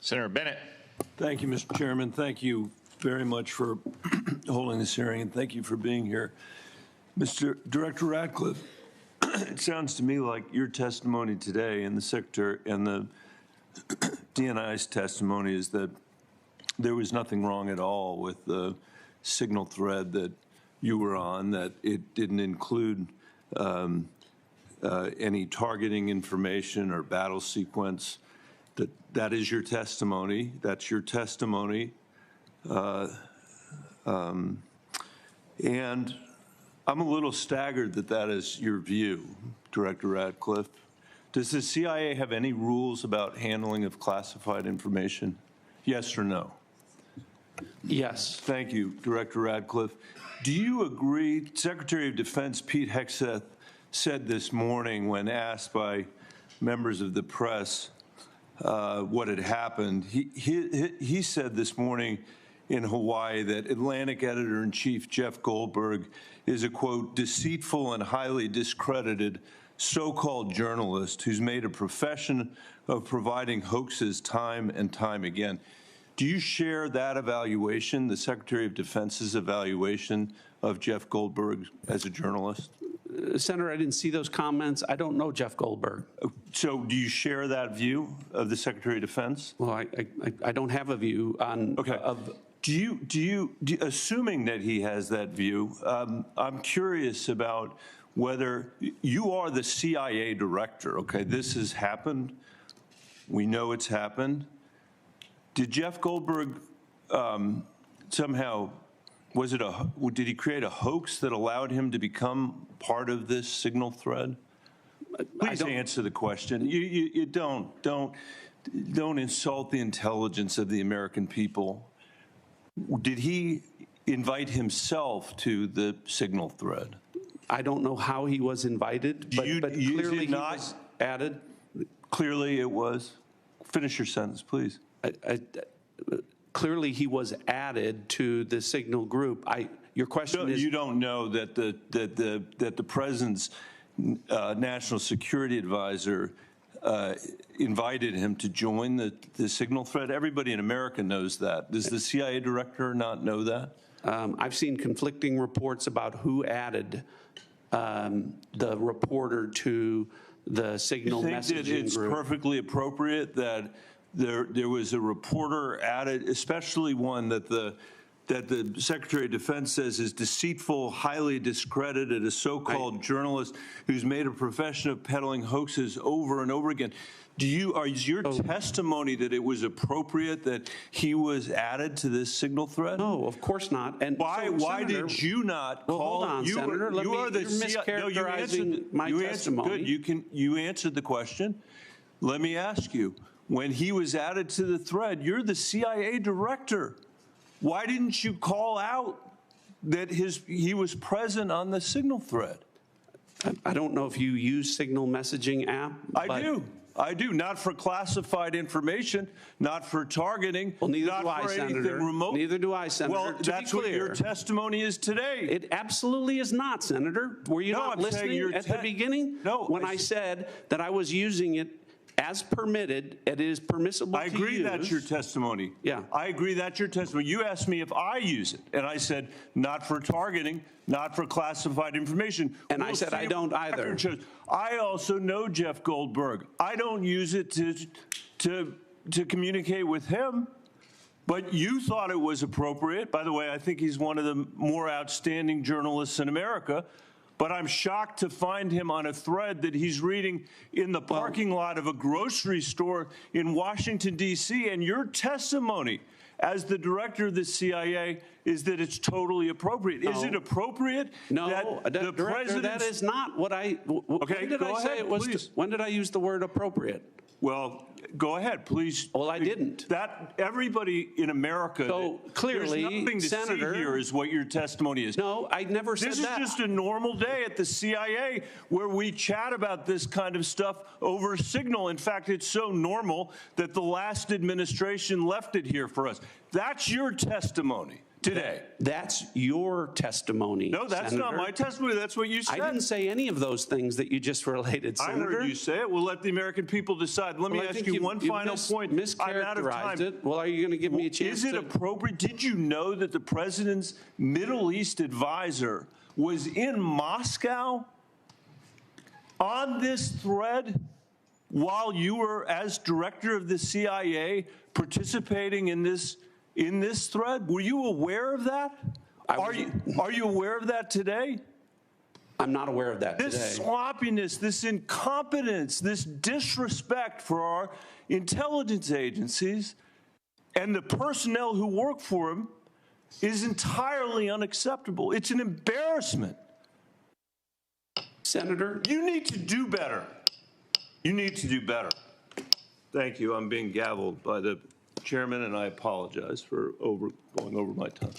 Senator Bennet. Thank you, Mr. Chairman. Thank you very much for holding this hearing, and thank you for being here. Mr. Director Ratcliffe, it sounds to me like your testimony today and the Secretary and the DNI's testimony is that there was nothing wrong at all with the signal thread that you were on, that it didn't include any targeting information or battle sequence. That is your testimony. That's your testimony. And I'm a little staggered that that is your view, Director Ratcliffe. Does the CIA have any rules about handling of classified information? Yes or no? Yes. Thank you, Director Ratcliffe. Do you agree, Secretary of Defense Pete Hegseth said this morning when asked by members of the press what had happened, he said this morning in Hawaii that Atlantic Editor-in-Chief Jeff Goldberg is a, quote, deceitful and highly discredited so-called journalist who's made a profession of providing hoaxes time and time again. Do you share that evaluation, the Secretary of Defense's evaluation of Jeff Goldberg as a journalist? Senator, I didn't see those comments. I don't know Jeff Goldberg. So do you share that view of the Secretary of Defense? Well, I don't have a view on. Okay. Do you, assuming that he has that view, I'm curious about whether you are the CIA director. Okay, this has happened. We know it's happened. Did Jeff Goldberg somehow, did he create a hoax that allowed him to become part of this signal thread? Please answer the question. You don't insult the intelligence of the American people. Did he invite himself to the signal thread? I don't know how he was invited, but clearly he was added. Clearly it was. Finish your sentence, please. Clearly he was added to the signal group. Your question is, you don't know that the president's national security advisor invited him to join the signal thread? Everybody in America knows that. Does the CIA director not know that? I've seen conflicting reports about who added the reporter to the signal messaging group. You think that it's perfectly appropriate that there was a reporter added, especially one that the Secretary of Defense says is deceitful, highly discredited, a so-called journalist who's made a profession of peddling hoaxes over and over again. Is your testimony that it was appropriate that he was added to this signal thread? No, of course not. And why did you not call? Hold on, Senator. You're mischaracterizing my testimony. Good. You answered the question. Let me ask you. When he was added to the thread, you're the CIA director. Why didn't you call out that he was present on the signal thread? I don't know if you use signal messaging app. I do. Not for classified information, not for targeting, well, neither not do I, for Senator. anything remote. Neither do I, Senator. Well, that's what your testimony is today. It absolutely is not, Senator. Were you not listening at the beginning? No. When I said that I was using it as permitted, it is permissible to use. I agree that's your testimony. Yeah. I agree that's your testimony. You asked me if I use it, and I said not for targeting, not for classified information. And I said I don't either. I also know Jeff Goldberg. I don't use it to communicate with him, but you thought it was appropriate. By the way, I think he's one of the more outstanding journalists in America. But I'm shocked to find him on a thread that he's reading in the parking lot of a grocery store in Washington, D.C. And your testimony as the director of the CIA is that it's totally appropriate. No. Is it appropriate? No, Director, that is not what I. Okay, when did I say it was? Please. When did I use the word appropriate? Well, go ahead, please. Well, I didn't. That everybody in America. So clearly, there's nothing to Senator, see here is what your testimony is. No, I never said that. This is just a normal day at the CIA where we chat about this kind of stuff over signal. In fact, it's so normal that the last administration left it here for us. That's your testimony. today. That's your testimony. No, that's not Senator. my testimony. That's what you said. I didn't say any of those things that you just related, I Senator. heard you say it. We'll let the American people decide. Let me Well, I ask think you one final point. I'm out of mischaracterized time. it. Well, are you going to give me a chance Is it to? appropriate? Did you know that the president's Middle East advisor was in Moscow on this thread while you were, as director of the CIA, participating in this thread? Were you aware of that? Are you aware of that today? I'm not aware of that This today. sloppiness, this incompetence, this disrespect for our intelligence agencies and the personnel who work for them is entirely unacceptable. It's an embarrassment. Senator? You need to do better. You need to do better. Thank you. I'm being gavelled by the chairman, and I apologize for going over my time.